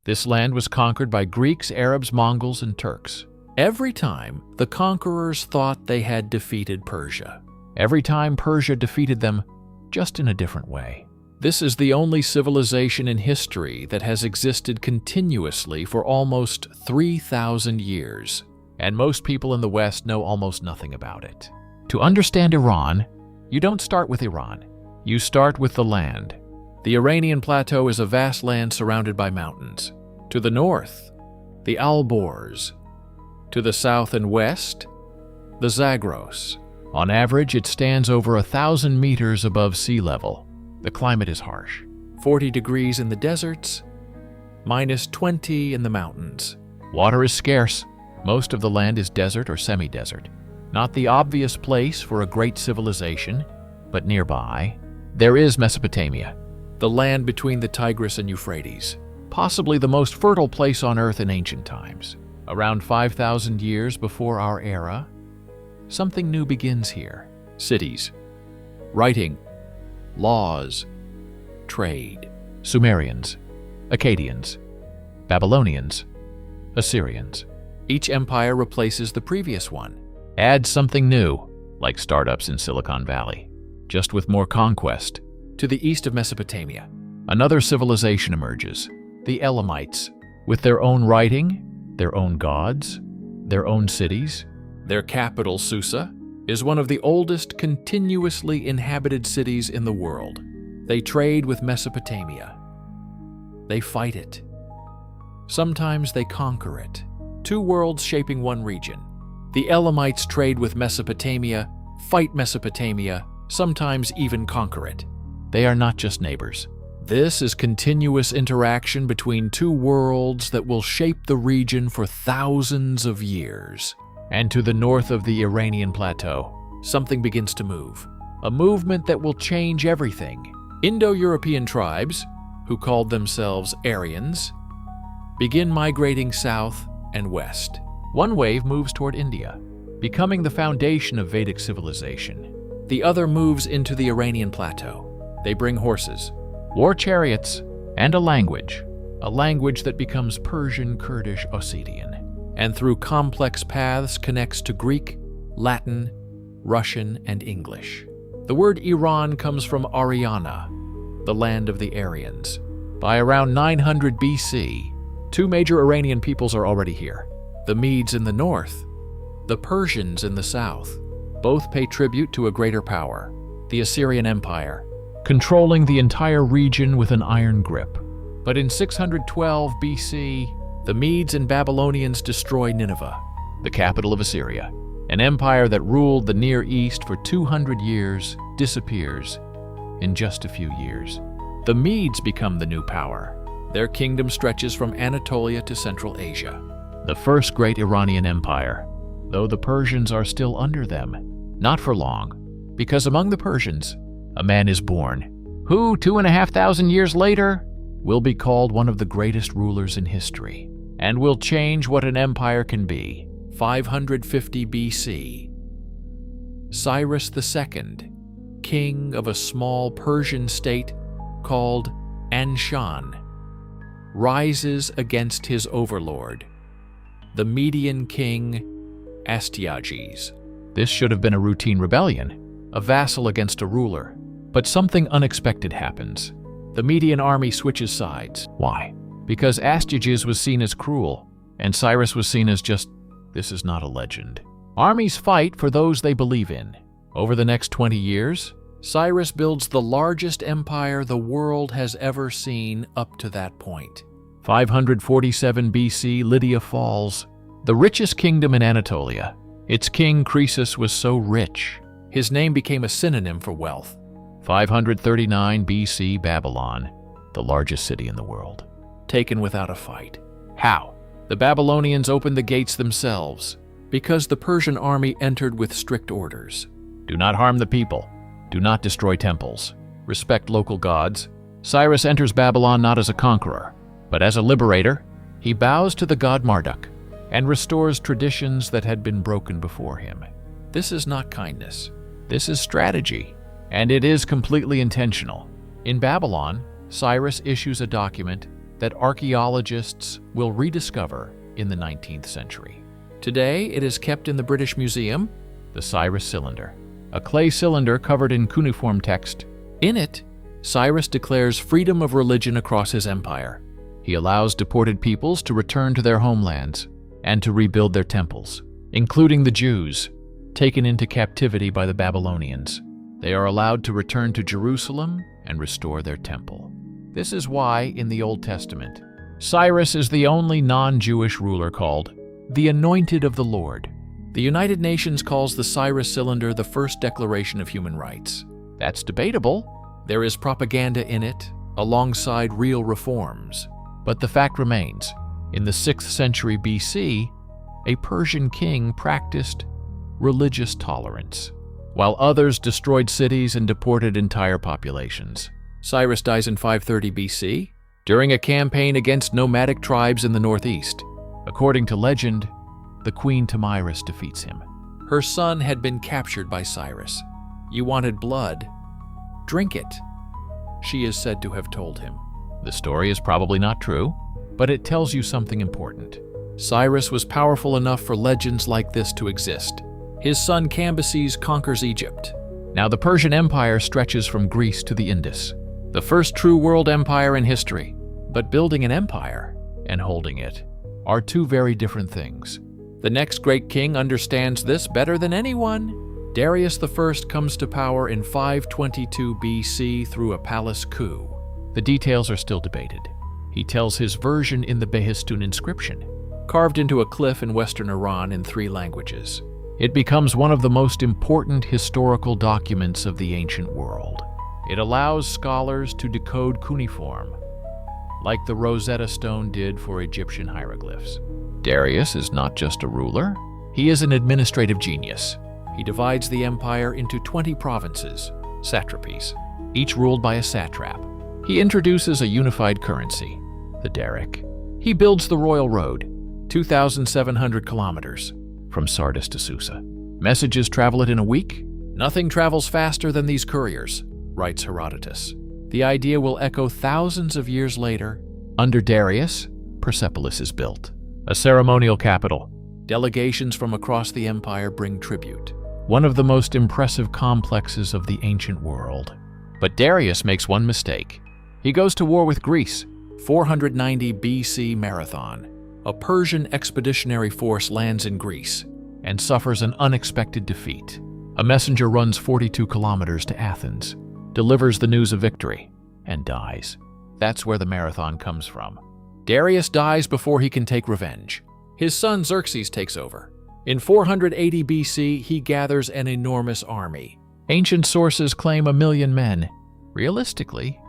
This land was conquered by Greeks, Arabs, Mongols, and Turks. Every time, the conquerors thought they had defeated Persia. Every time, Persia defeated them, just in a different way. This is the only civilization in history that has existed continuously for almost 3,000 years, and most people in the West know almost nothing about it. To understand Iran, you don't start with Iran. You start with the land. The Iranian plateau is a vast land surrounded by mountains. To the north, the Alborz. To the south and west, the Zagros. On average, it stands over 1,000 meters above sea level. The climate is harsh. 40 degrees in the deserts, minus 20 in the mountains. Water is scarce. Most of the land is desert or semi-desert. Not the obvious place for a great civilization, but nearby, there is Mesopotamia, the land between the Tigris and Euphrates, possibly the most fertile place on earth in ancient times. Around 5,000 years before our era, something new begins here. Cities, writing, laws, trade. Sumerians, Akkadians, Babylonians, Assyrians. Each empire replaces the previous one, adds something new, like startups in Silicon Valley, just with more conquest. To the east of Mesopotamia, another civilization emerges, the Elamites, with their own writing, their own gods, their own cities. Their capital, Susa, is one of the oldest continuously inhabited cities in the world. They trade with Mesopotamia. They fight it. Sometimes they conquer it. Two worlds shaping one region. The Elamites trade with Mesopotamia, fight Mesopotamia, sometimes even conquer it. They are not just neighbors. This is continuous interaction between two worlds that will shape the region for thousands of years. And to the north of the Iranian plateau, something begins to move. A movement that will change everything. Indo-European tribes, who called themselves Aryans, begin migrating south and west. One wave moves toward India, becoming the foundation of Vedic civilization. The other moves into the Iranian plateau. They bring horses, war chariots, and a language that becomes Persian, Kurdish, Ossetian, and through complex paths connects to Greek, Latin, Russian, and English. The word Iran comes from Ariana, the land of the Aryans. By around 900 BC, two major Iranian peoples are already here. The Medes in the north, the Persians in the south. Both pay tribute to a greater power, the Assyrian Empire, controlling the entire region with an iron grip. But in 612 BC, the Medes and Babylonians destroy Nineveh, the capital of Assyria. An empire that ruled the Near East for 200 years disappears in just a few years. The Medes become the new power. Their kingdom stretches from Anatolia to Central Asia. The first great Iranian empire, though the Persians are still under them. Not for long, because among the Persians, a man is born, who 2,500 years later will be called one of the greatest rulers in history, and will change what an empire can be. 550 BC, Cyrus II, king of a small Persian state called Anshan, rises against his overlord, the Median king Astyages. This should have been a routine rebellion, a vassal against a ruler. But something unexpected happens. The Median army switches sides. Why? Because Astyages was seen as cruel, and Cyrus was seen as just, this is not a legend. Armies fight for those they believe in. Over the next 20 years, Cyrus builds the largest empire the world has ever seen up to that point. 547 BC, Lydia falls, the richest kingdom in Anatolia. Its king Croesus was so rich, his name became a synonym for wealth. 539 BC, Babylon, the largest city in the world, taken without a fight. How? The Babylonians opened the gates themselves, because the Persian army entered with strict orders. Do not harm the people. Do not destroy temples. Respect local gods. Cyrus enters Babylon not as a conqueror, but as a liberator. He bows to the god Marduk and restores traditions that had been broken before him. This is not kindness. This is strategy, and it is completely intentional. In Babylon, Cyrus issues a document that archaeologists will rediscover in the 19th century. Today, it is kept in the British Museum, the Cyrus cylinder, a clay cylinder covered in cuneiform text. In it, Cyrus declares freedom of religion across his empire. He allows deported peoples to return to their homelands and to rebuild their temples, including the Jews, taken into captivity by the Babylonians. They are allowed to return to Jerusalem and restore their temple. This is why, in the Old Testament, Cyrus is the only non-Jewish ruler called the Anointed of the Lord. The United Nations calls the Cyrus cylinder the first declaration of human rights. That's debatable. There is propaganda in it, alongside real reforms. But the fact remains, in the 6th century BC, a Persian king practiced religious tolerance, while others destroyed cities and deported entire populations. Cyrus dies in 530 BC during a campaign against nomadic tribes in the northeast. According to legend, the Queen Tamiris defeats him. Her son had been captured by Cyrus. "You wanted blood? Drink it," she is said to have told him. The story is probably not true, but it tells you something important. Cyrus was powerful enough for legends like this to exist. His son Cambyses conquers Egypt. Now the Persian Empire stretches from Greece to the Indus, the first true world empire in history. But building an empire and holding it are two very different things. The next great king understands this better than anyone. Darius I comes to power in 522 BC through a palace coup. The details are still debated. He tells his version in the Behistun inscription, carved into a cliff in western Iran in 3 languages. It becomes one of the most important historical documents of the ancient world. It allows scholars to decode cuneiform, like the Rosetta Stone did for Egyptian hieroglyphs. Darius is not just a ruler, he is an administrative genius. He divides the empire into 20 provinces, satrapies, each ruled by a satrap. He introduces a unified currency, the daric. He builds the royal road, 2,700 kilometers, from Sardis to Susa. Messages travel it in a week. "Nothing travels faster than these couriers," writes Herodotus. The idea will echo thousands of years later. Under Darius, Persepolis is built, a ceremonial capital. Delegations from across the empire bring tribute, one of the most impressive complexes of the ancient world. But Darius makes one mistake. He goes to war with Greece. 490 BC Marathon. A Persian expeditionary force lands in Greece and suffers an unexpected defeat. A messenger runs 42 kilometers to Athens, delivers the news of victory, and dies. That's where the marathon comes from. Darius dies before he can take revenge. His son Xerxes takes over. In 480 BC, he gathers an enormous army. Ancient sources claim 1 million men. Realistically,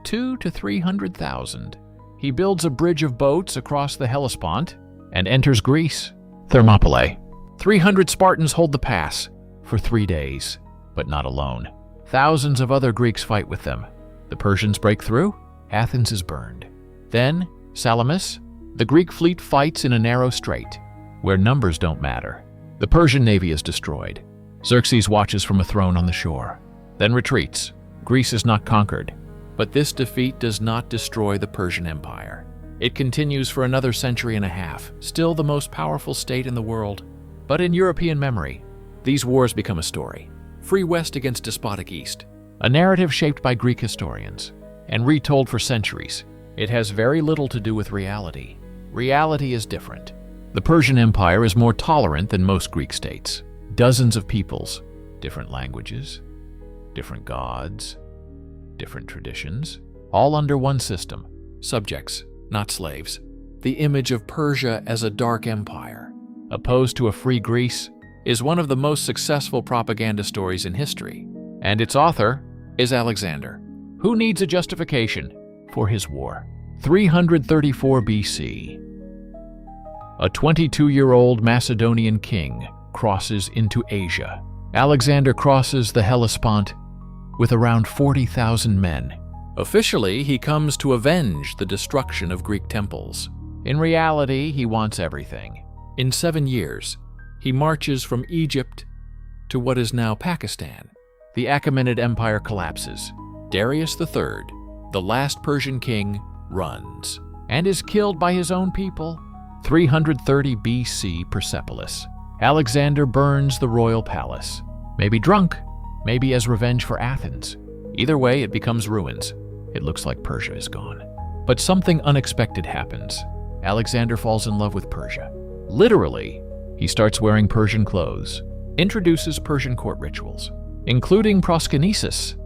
200,000 to 300,000. He builds a bridge of boats across the Hellespont and enters Greece, Thermopylae. 300 Spartans hold the pass for 3 days, but not alone. Thousands of other Greeks fight with them. The Persians break through. Athens is burned. Then, Salamis, the Greek fleet fights in a narrow strait, where numbers don't matter. The Persian navy is destroyed. Xerxes watches from a throne on the shore, then retreats. Greece is not conquered. But this defeat does not destroy the Persian Empire. It continues for another century and a half, still the most powerful state in the world. But in European memory, these wars become a story. Free West against despotic East. A narrative shaped by Greek historians and retold for centuries. It has very little to do with reality. Reality is different. The Persian Empire is more tolerant than most Greek states. Dozens of peoples, different languages, different gods, different traditions, all under one system. Subjects, not slaves. The image of Persia as a dark empire, opposed to a free Greece, is one of the most successful propaganda stories in history. And its author is Alexander, who needs a justification for his war. 334 BC. A 22-year-old Macedonian king crosses into Asia. Alexander crosses the Hellespont with around 40,000 men. Officially, he comes to avenge the destruction of Greek temples. In reality, he wants everything. In 7 years, he marches from Egypt to what is now Pakistan. The Achaemenid Empire collapses. Darius III, the last Persian king, runs, and is killed by his own people. 330 BC, Persepolis. Alexander burns the royal palace. Maybe drunk, maybe as revenge for Athens. Either way, it becomes ruins. It looks like Persia is gone. But something unexpected happens. Alexander falls in love with Persia. Literally, he starts wearing Persian clothes, introduces Persian court rituals, including proskynesis,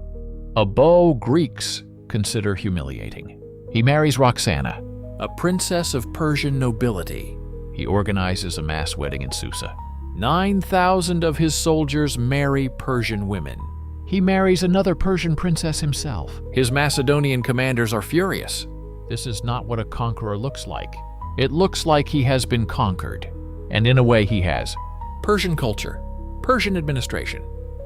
a bow Greeks consider humiliating. He marries Roxana, a princess of Persian nobility. He organizes a mass wedding in Susa. 9,000 of his soldiers marry Persian women. He marries another Persian princess himself. His Macedonian commanders are furious. This is not what a conqueror looks like. It looks like he has been conquered. And in a way he has. Persian culture, Persian administration,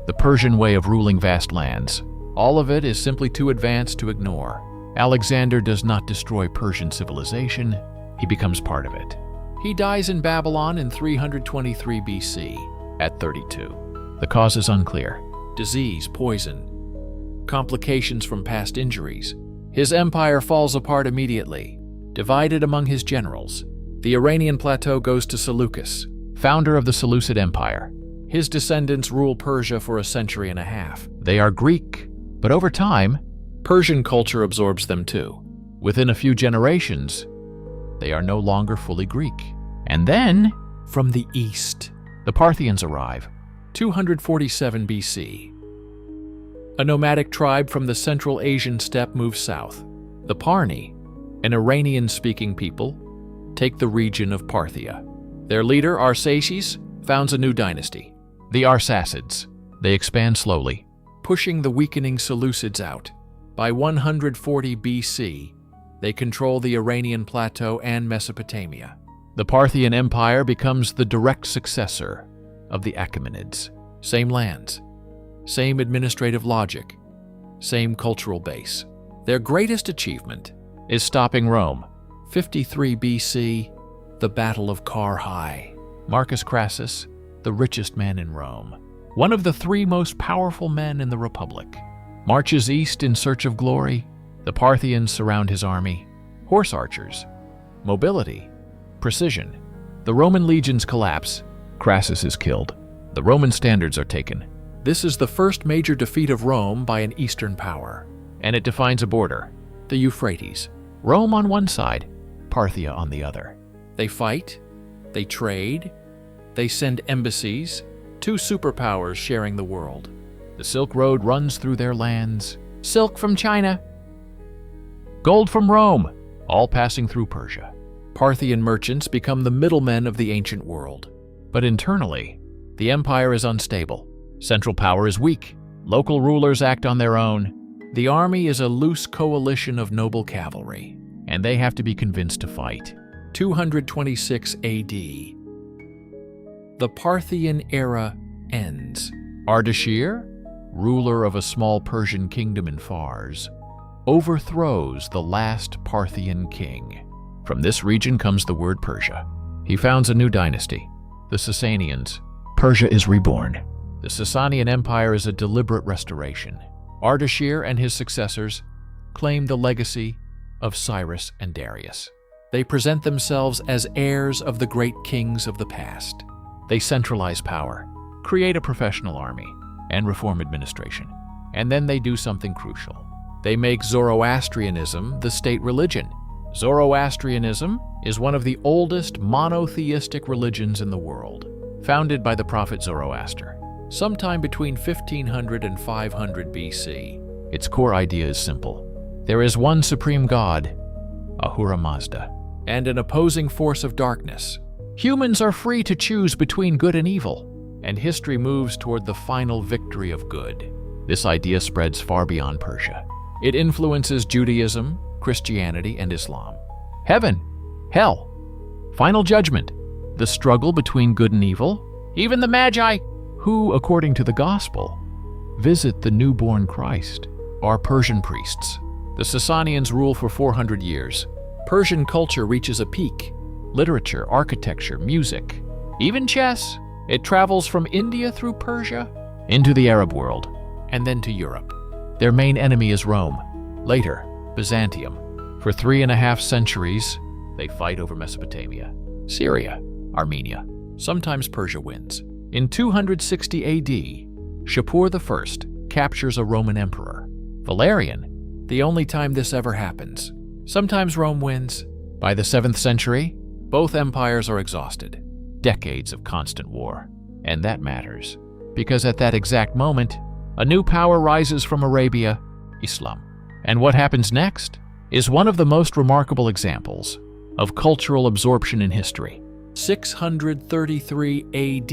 the Persian way of ruling vast lands. All of it is simply too advanced to ignore. Alexander does not destroy Persian civilization, he becomes part of it. He dies in Babylon in 323 BC, at 32. The cause is unclear. Disease, poison, complications from past injuries. His empire falls apart immediately, divided among his generals. The Iranian plateau goes to Seleucus, founder of the Seleucid Empire. His descendants rule Persia for a century and a half. They are Greek, but over time, Persian culture absorbs them too. Within a few generations, they are no longer fully Greek. And then, from the east, the Parthians arrive, 247 BC. A nomadic tribe from the Central Asian steppe moves south. The Parni, an Iranian-speaking people, take the region of Parthia. Their leader, Arsaces, founds a new dynasty, the Arsacids. They expand slowly, pushing the weakening Seleucids out. By 140 BC, they control the Iranian plateau and Mesopotamia. The Parthian Empire becomes the direct successor of the Achaemenids. Same lands, same administrative logic, same cultural base. Their greatest achievement is stopping Rome. 53 BC, the Battle of Carrhae. Marcus Crassus, the richest man in Rome, one of the three most powerful men in the Republic, marches east in search of glory. The Parthians surround his army. Horse archers, mobility, precision. The Roman legions collapse. Crassus is killed. The Roman standards are taken. This is the first major defeat of Rome by an Eastern power, and it defines a border, the Euphrates. Rome on one side, Parthia on the other. They fight, they trade, they send embassies, two superpowers sharing the world. The Silk Road runs through their lands. Silk from China, gold from Rome, all passing through Persia. Parthian merchants become the middlemen of the ancient world. But internally, the empire is unstable. Central power is weak. Local rulers act on their own. The army is a loose coalition of noble cavalry, and they have to be convinced to fight. 226 AD. The Parthian era ends. Ardashir, ruler of a small Persian kingdom in Fars, overthrows the last Parthian king. From this region comes the word Persia. He founds a new dynasty, the Sasanians. Persia is reborn. The Sasanian Empire is a deliberate restoration. Ardashir and his successors claim the legacy of Cyrus and Darius. They present themselves as heirs of the great kings of the past. They centralize power, create a professional army, and reform administration. And then they do something crucial. They make Zoroastrianism the state religion. Zoroastrianism is one of the oldest monotheistic religions in the world, founded by the prophet Zoroaster, sometime between 1500 and 500 BC. Its core idea is simple. There is one supreme god, Ahura Mazda, and an opposing force of darkness. Humans are free to choose between good and evil, and history moves toward the final victory of good. This idea spreads far beyond Persia. It influences Judaism, Christianity, and Islam. Heaven, hell, final judgment, the struggle between good and evil, even the Magi, who, according to the Gospel, visit the newborn Christ, are Persian priests. The Sasanians rule for 400 years. Persian culture reaches a peak. Literature, architecture, music, even chess. It travels from India through Persia into the Arab world, and then to Europe. Their main enemy is Rome, later Byzantium. For 3.5 centuries, they fight over Mesopotamia, Syria, Armenia. Sometimes Persia wins. In 260 AD, Shapur I captures a Roman emperor, Valerian, the only time this ever happens. Sometimes Rome wins. By the 7th century, both empires are exhausted. Decades of constant war. And that matters, because at that exact moment, a new power rises from Arabia, Islam. And what happens next is one of the most remarkable examples of cultural absorption in history. 633 AD.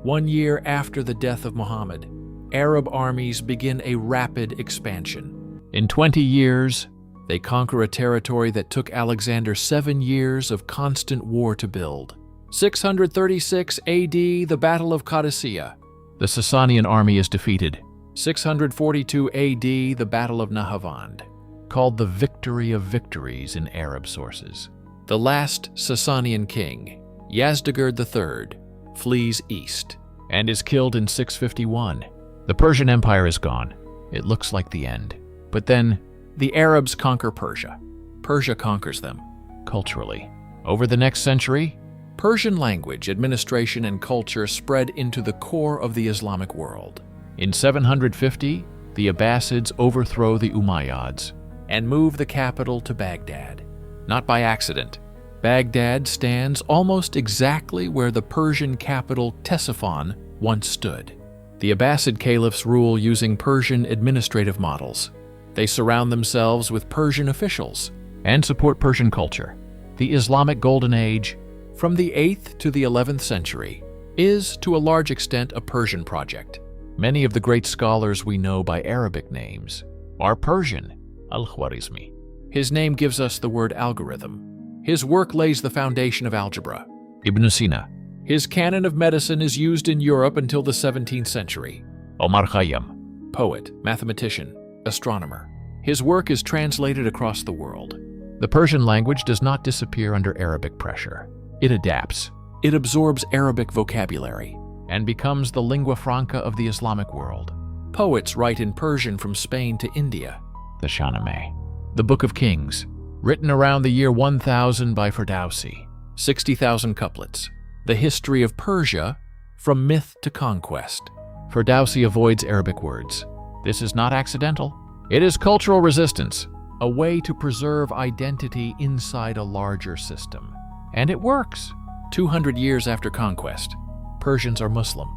1 year after the death of Muhammad, Arab armies begin a rapid expansion. In 20 years, they conquer a territory that took Alexander 7 years of constant war to build. 636 AD, the Battle of Qadisiyah. The Sasanian army is defeated. 642 AD, the Battle of Nahavand, called the Victory of Victories in Arab sources. The last Sasanian king, Yazdegerd III, flees east and is killed in 651. The Persian Empire is gone. It looks like the end. But then, the Arabs conquer Persia. Persia conquers them, culturally. Over the next century, Persian language, administration, and culture spread into the core of the Islamic world. In 750, the Abbasids overthrow the Umayyads and move the capital to Baghdad. Not by accident. Baghdad stands almost exactly where the Persian capital Ctesiphon once stood. The Abbasid caliphs rule using Persian administrative models. They surround themselves with Persian officials and support Persian culture. The Islamic Golden Age, from the 8th to the 11th century, is to a large extent a Persian project. Many of the great scholars we know by Arabic names are Persian. Al-Khwarizmi. His name gives us the word algorithm. His work lays the foundation of algebra. Ibn Sina. His canon of medicine is used in Europe until the 17th century. Omar Khayyam. Poet, mathematician, astronomer. His work is translated across the world. The Persian language does not disappear under Arabic pressure. It adapts. It absorbs Arabic vocabulary and becomes the lingua franca of the Islamic world. Poets write in Persian from Spain to India. The Shahnameh. The Book of Kings, written around the year 1000 by Ferdowsi. 60,000 couplets. The history of Persia, from myth to conquest. Ferdowsi avoids Arabic words. This is not accidental. It is cultural resistance, a way to preserve identity inside a larger system. And it works. 200 years after conquest, Persians are Muslim,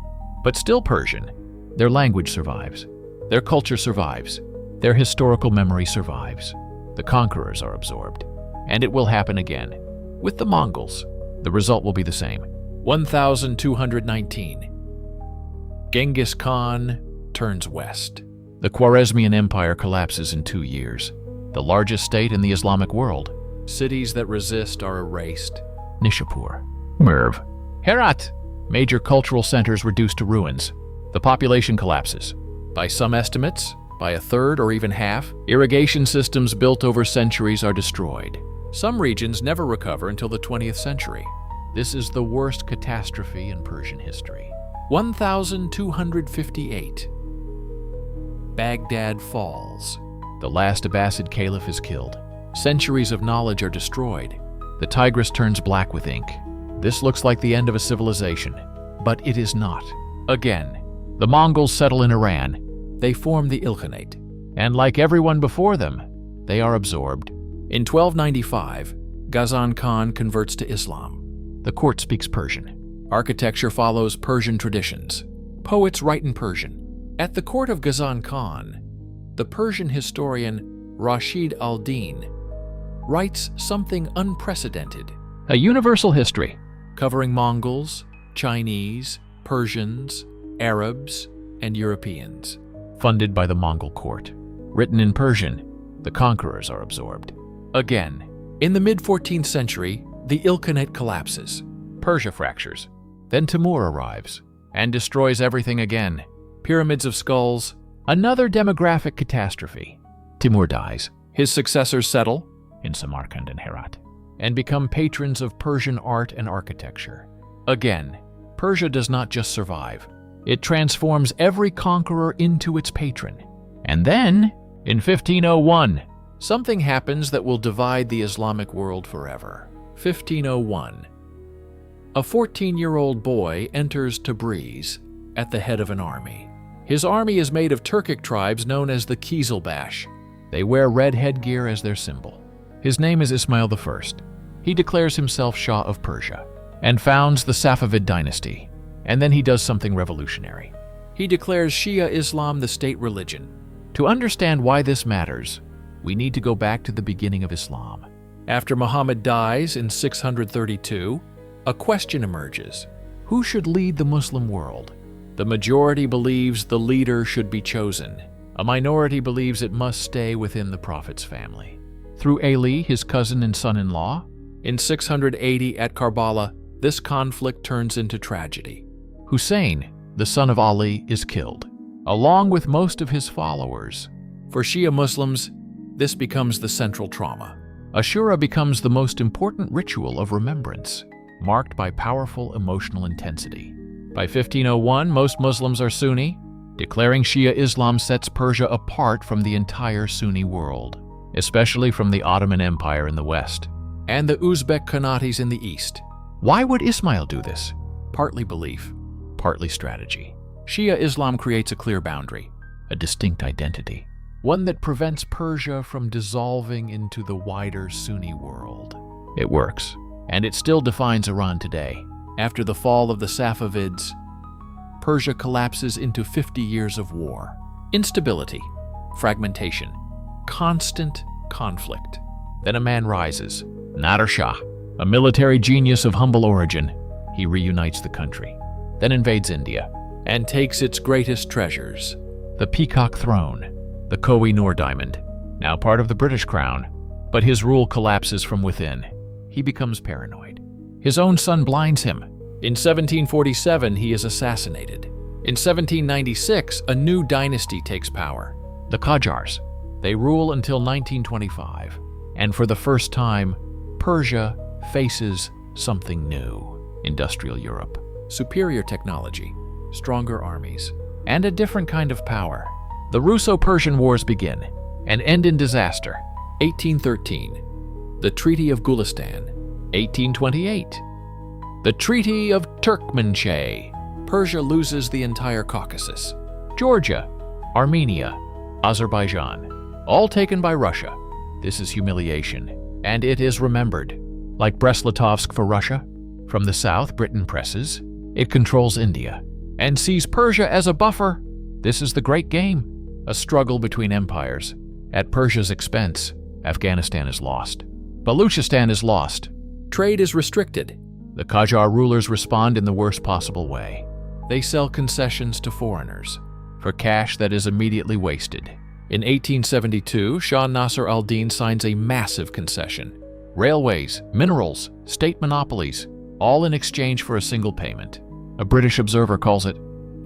but still Persian. Their language survives. Their culture survives. Their historical memory survives. The conquerors are absorbed. And it will happen again. With the Mongols, the result will be the same. 1219. Genghis Khan turns west. The Khwarezmian Empire collapses in 2 years. The largest state in the Islamic world. Cities that resist are erased. Nishapur, Merv, Herat. Major cultural centers reduced to ruins. The population collapses. By some estimates, by a third or even half, irrigation systems built over centuries are destroyed. Some regions never recover until the 20th century. This is the worst catastrophe in Persian history. 1258. Baghdad falls. The last Abbasid caliph is killed. Centuries of knowledge are destroyed. The Tigris turns black with ink. This looks like the end of a civilization, but it is not. Again, the Mongols settle in Iran. They form the Ilkhanate, and like everyone before them, they are absorbed. In 1295, Ghazan Khan converts to Islam. The court speaks Persian. Architecture follows Persian traditions. Poets write in Persian. At the court of Ghazan Khan, the Persian historian Rashid al-Din writes something unprecedented. A universal history, covering Mongols, Chinese, Persians, Arabs, and Europeans. Funded by the Mongol court. Written in Persian, the conquerors are absorbed. Again, in the mid-14th century, the Ilkhanate collapses. Persia fractures. Then Timur arrives and destroys everything again. Pyramids of skulls, another demographic catastrophe. Timur dies. His successors settle in Samarkand and Herat and become patrons of Persian art and architecture. Again, Persia does not just survive. It transforms every conqueror into its patron. And then, in 1501, Something happens that will divide the Islamic world forever. 1501. A 14-year-old boy enters Tabriz at the head of an army. His army is made of Turkic tribes known as the Kizilbash. They wear red headgear as their symbol. His name is Ismail I. He declares himself Shah of Persia and founds the Safavid dynasty. And then he does something revolutionary. He declares Shia Islam the state religion. To understand why this matters, we need to go back to the beginning of Islam. After Muhammad dies in 632, a question emerges. Who should lead the Muslim world? The majority believes the leader should be chosen. A minority believes it must stay within the Prophet's family. Through Ali, his cousin and son-in-law, in 680 at Karbala, this conflict turns into tragedy. Hussein, the son of Ali, is killed, along with most of his followers. For Shia Muslims, this becomes the central trauma. Ashura becomes the most important ritual of remembrance, marked by powerful emotional intensity. By 1501, most Muslims are Sunni. Declaring Shia Islam sets Persia apart from the entire Sunni world, especially from the Ottoman Empire in the west and the Uzbek Khanates in the east. Why would Ismail do this? Partly belief, partly strategy. Shia Islam creates a clear boundary, a distinct identity, one that prevents Persia from dissolving into the wider Sunni world. It works, and it still defines Iran today. After the fall of the Safavids, Persia collapses into 50 years of war. Instability, fragmentation, constant conflict. Then a man rises, Nader Shah, a military genius of humble origin. He reunites the country, then invades India, and takes its greatest treasures. The Peacock Throne, the Koh-i-Noor diamond, now part of the British crown. But his rule collapses from within. He becomes paranoid. His own son blinds him. In 1747, he is assassinated. In 1796, a new dynasty takes power, the Qajars. They rule until 1925, and for the first time, Persia faces something new. Industrial Europe, superior technology, stronger armies, and a different kind of power. The Russo-Persian Wars begin and end in disaster. 1813, the Treaty of Gulistan. 1828, the Treaty of Turkmenchay. Persia loses the entire Caucasus. Georgia, Armenia, Azerbaijan, all taken by Russia. This is humiliation, and it is remembered. Like Brest-Litovsk for Russia, from the south, Britain presses. It controls India and sees Persia as a buffer. This is the Great Game, a struggle between empires. At Persia's expense, Afghanistan is lost. Baluchistan is lost. Trade is restricted. The Qajar rulers respond in the worst possible way. They sell concessions to foreigners for cash that is immediately wasted. In 1872, Shah Nasser al-Din signs a massive concession. Railways, minerals, state monopolies, all in exchange for a single payment. A British observer calls it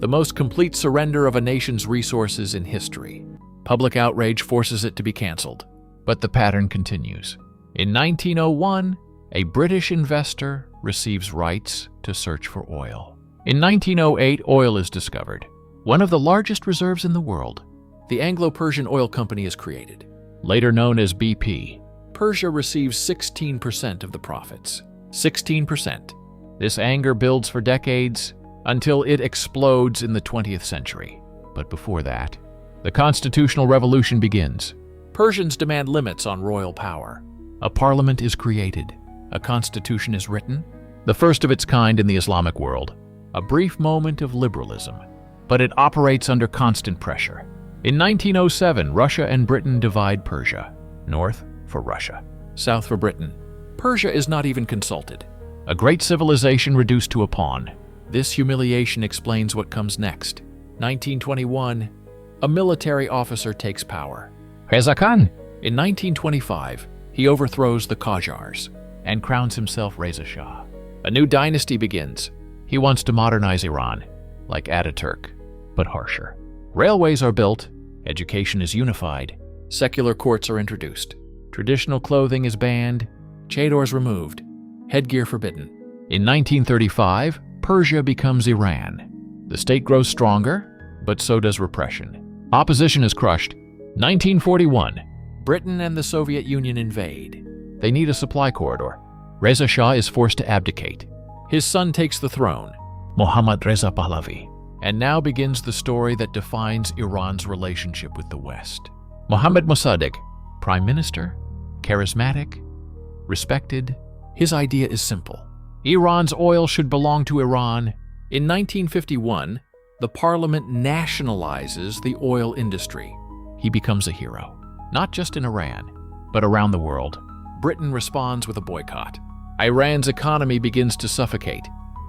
the most complete surrender of a nation's resources in history. Public outrage forces it to be cancelled. But the pattern continues. In 1901, a British investor receives rights to search for oil. In 1908, oil is discovered, one of the largest reserves in the world. The Anglo-Persian Oil Company is created, later known as BP. Persia receives 16% of the profits. 16%. This anger builds for decades until it explodes in the 20th century. But before that, the constitutional revolution begins. Persians demand limits on royal power. A parliament is created. A constitution is written, the first of its kind in the Islamic world. A brief moment of liberalism, but it operates under constant pressure. In 1907, Russia and Britain divide Persia. North for Russia, south for Britain. Persia is not even consulted. A great civilization reduced to a pawn. This humiliation explains what comes next. 1921, a military officer takes power. Reza Khan. In 1925, he overthrows the Qajars and crowns himself Reza Shah. A new dynasty begins. He wants to modernize Iran, like Ataturk, but harsher. Railways are built, education is unified, secular courts are introduced, traditional clothing is banned, chadors removed, headgear forbidden. In 1935, Persia becomes Iran. The state grows stronger, but so does repression. Opposition is crushed. 1941, Britain and the Soviet Union invade. They need a supply corridor. Reza Shah is forced to abdicate. His son takes the throne, Mohammad Reza Pahlavi. And now begins the story that defines Iran's relationship with the West. Mohammad Mossadegh, prime minister, charismatic, respected. His idea is simple. Iran's oil should belong to Iran. In 1951, the parliament nationalizes the oil industry. He becomes a hero, not just in Iran, but around the world. Britain responds with a boycott. Iran's economy begins to suffocate.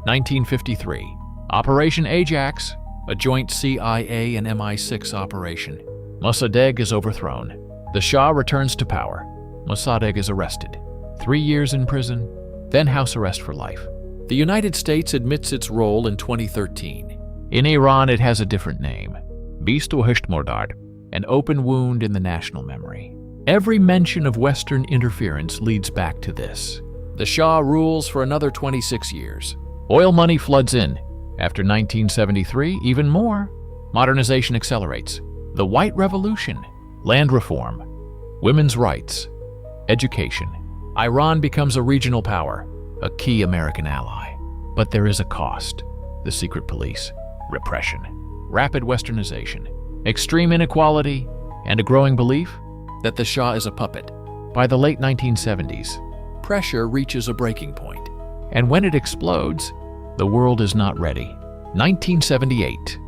1953, Operation Ajax, a joint CIA and MI6 operation. Mossadegh is overthrown. The Shah returns to power. Mossadegh is arrested. 3 years in prison, then house arrest for life. The United States admits its role in 2013. In Iran, it has a different name, Beast Wahisht Mordard, an open wound in the national memory. Every mention of Western interference leads back to this. The Shah rules for another 26 years. Oil money floods in. After 1973, even more. Modernization accelerates. The White Revolution, land reform, women's rights, education. Iran becomes a regional power, a key American ally. But there is a cost. The secret police, repression, rapid westernization, extreme inequality, and a growing belief that the Shah is a puppet. By the late 1970s, pressure reaches a breaking point. And when it explodes, the world is not ready. 1978,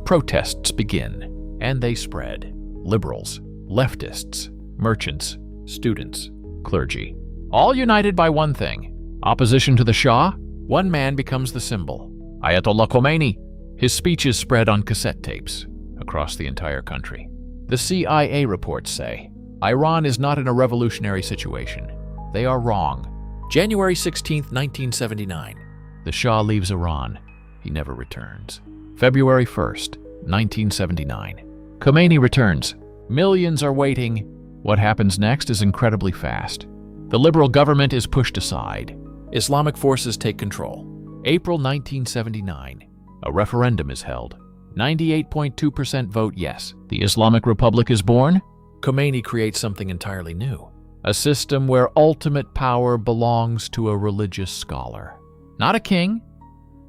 protests begin, and they spread. Liberals, leftists, merchants, students, clergy, all united by one thing: opposition to the Shah. One man becomes the symbol, Ayatollah Khomeini. His speeches spread on cassette tapes across the entire country. The CIA reports say, Iran is not in a revolutionary situation. They are wrong. January 16, 1979. The Shah leaves Iran. He never returns. February 1st, 1979. Khomeini returns. Millions are waiting. What happens next is incredibly fast. The liberal government is pushed aside. Islamic forces take control. April 1979. A referendum is held. 98.2% vote yes. The Islamic Republic is born. Khomeini creates something entirely new. A system where ultimate power belongs to a religious scholar. Not a king,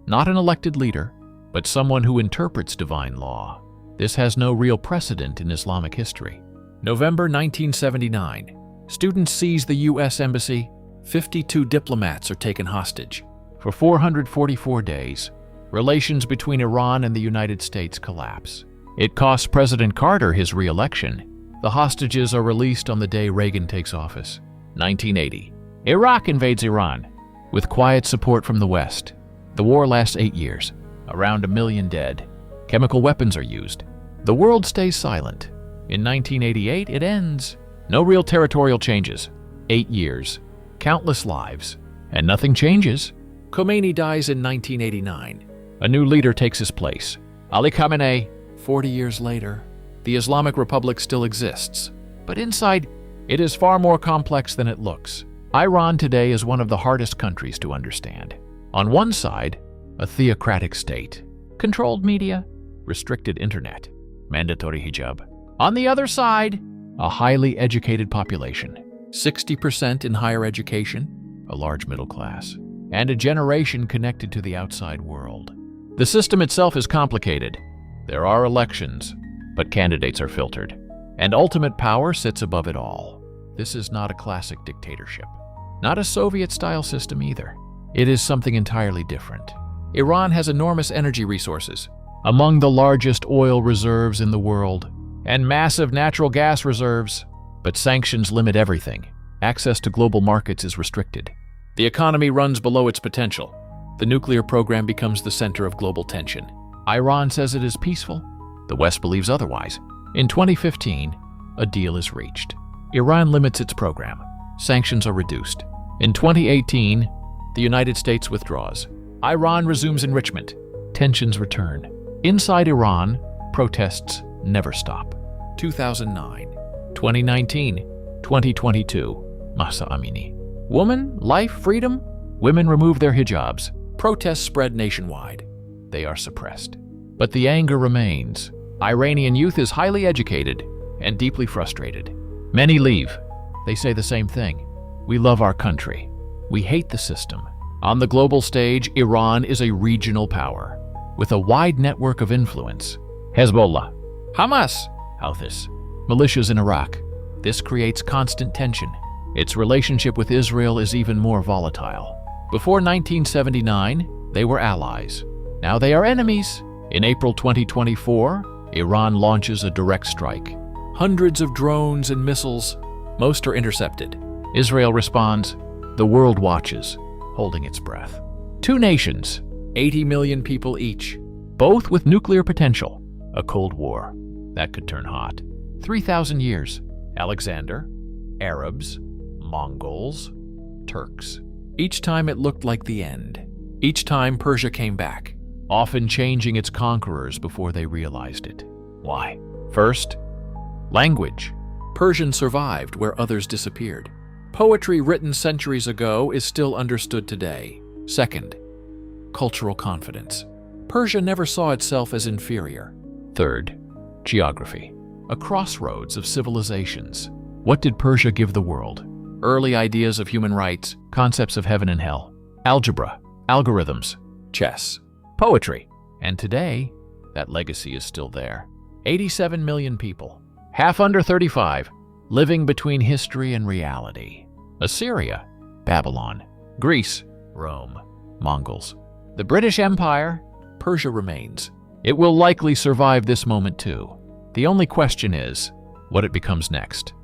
not an elected leader, but someone who interprets divine law. This has no real precedent in Islamic history. November 1979. Students seize the U.S. Embassy. 52 diplomats are taken hostage. For 444 days, relations between Iran and the United States collapse. It costs President Carter his re-election. The hostages are released on the day Reagan takes office. 1980. Iraq invades Iran, with quiet support from the West. The war lasts 8 years. Around 1 million dead. Chemical weapons are used. The world stays silent. In 1988, it ends. No real territorial changes. 8 years. Countless lives. And nothing changes. Khomeini dies in 1989. A new leader takes his place. Ali Khamenei. 40 years later, the Islamic Republic still exists. But inside, it is far more complex than it looks. Iran today is one of the hardest countries to understand. On one side, a theocratic state, controlled media, restricted internet, mandatory hijab. On the other side, a highly educated population, 60% in higher education, a large middle class, and a generation connected to the outside world. The system itself is complicated. There are elections, but candidates are filtered, and ultimate power sits above it all. This is not a classic dictatorship, not a Soviet-style system either. It is something entirely different. Iran has enormous energy resources, among the largest oil reserves in the world, and massive natural gas reserves. But sanctions limit everything. Access to global markets is restricted. The economy runs below its potential. The nuclear program becomes the center of global tension. Iran says it is peaceful. The West believes otherwise. In 2015, a deal is reached. Iran limits its program. Sanctions are reduced. In 2018, the United States withdraws. Iran resumes enrichment. Tensions return. Inside Iran, protests never stop. 2009, 2019, 2022. Mahsa Amini. Woman, life, freedom? Women remove their hijabs. Protests spread nationwide. They are suppressed. But the anger remains. Iranian youth is highly educated and deeply frustrated. Many leave. They say the same thing. We love our country. We hate the system. On the global stage, Iran is a regional power with a wide network of influence. Hezbollah, Hamas, Houthis, militias in Iraq. This creates constant tension. Its relationship with Israel is even more volatile. Before 1979, they were allies. Now they are enemies. In April 2024, Iran launches a direct strike. Hundreds of drones and missiles. Most are intercepted. Israel responds. The world watches, holding its breath. Two nations, 80 million people each, both with nuclear potential. A Cold War that could turn hot. 3,000 years. Alexander, Arabs, Mongols, Turks. Each time it looked like the end. Each time Persia came back, often changing its conquerors before they realized it. Why? First, language. Persian survived where others disappeared. Poetry written centuries ago is still understood today. Second, cultural confidence. Persia never saw itself as inferior. Third, geography. A crossroads of civilizations. What did Persia give the world? Early ideas of human rights, concepts of heaven and hell, algebra, algorithms, chess, poetry. And today, that legacy is still there. 87 million people, half under 35, living between history and reality. Assyria, Babylon, Greece, Rome, Mongols. The British Empire, Persia remains. It will likely survive this moment too. The only question is what it becomes next.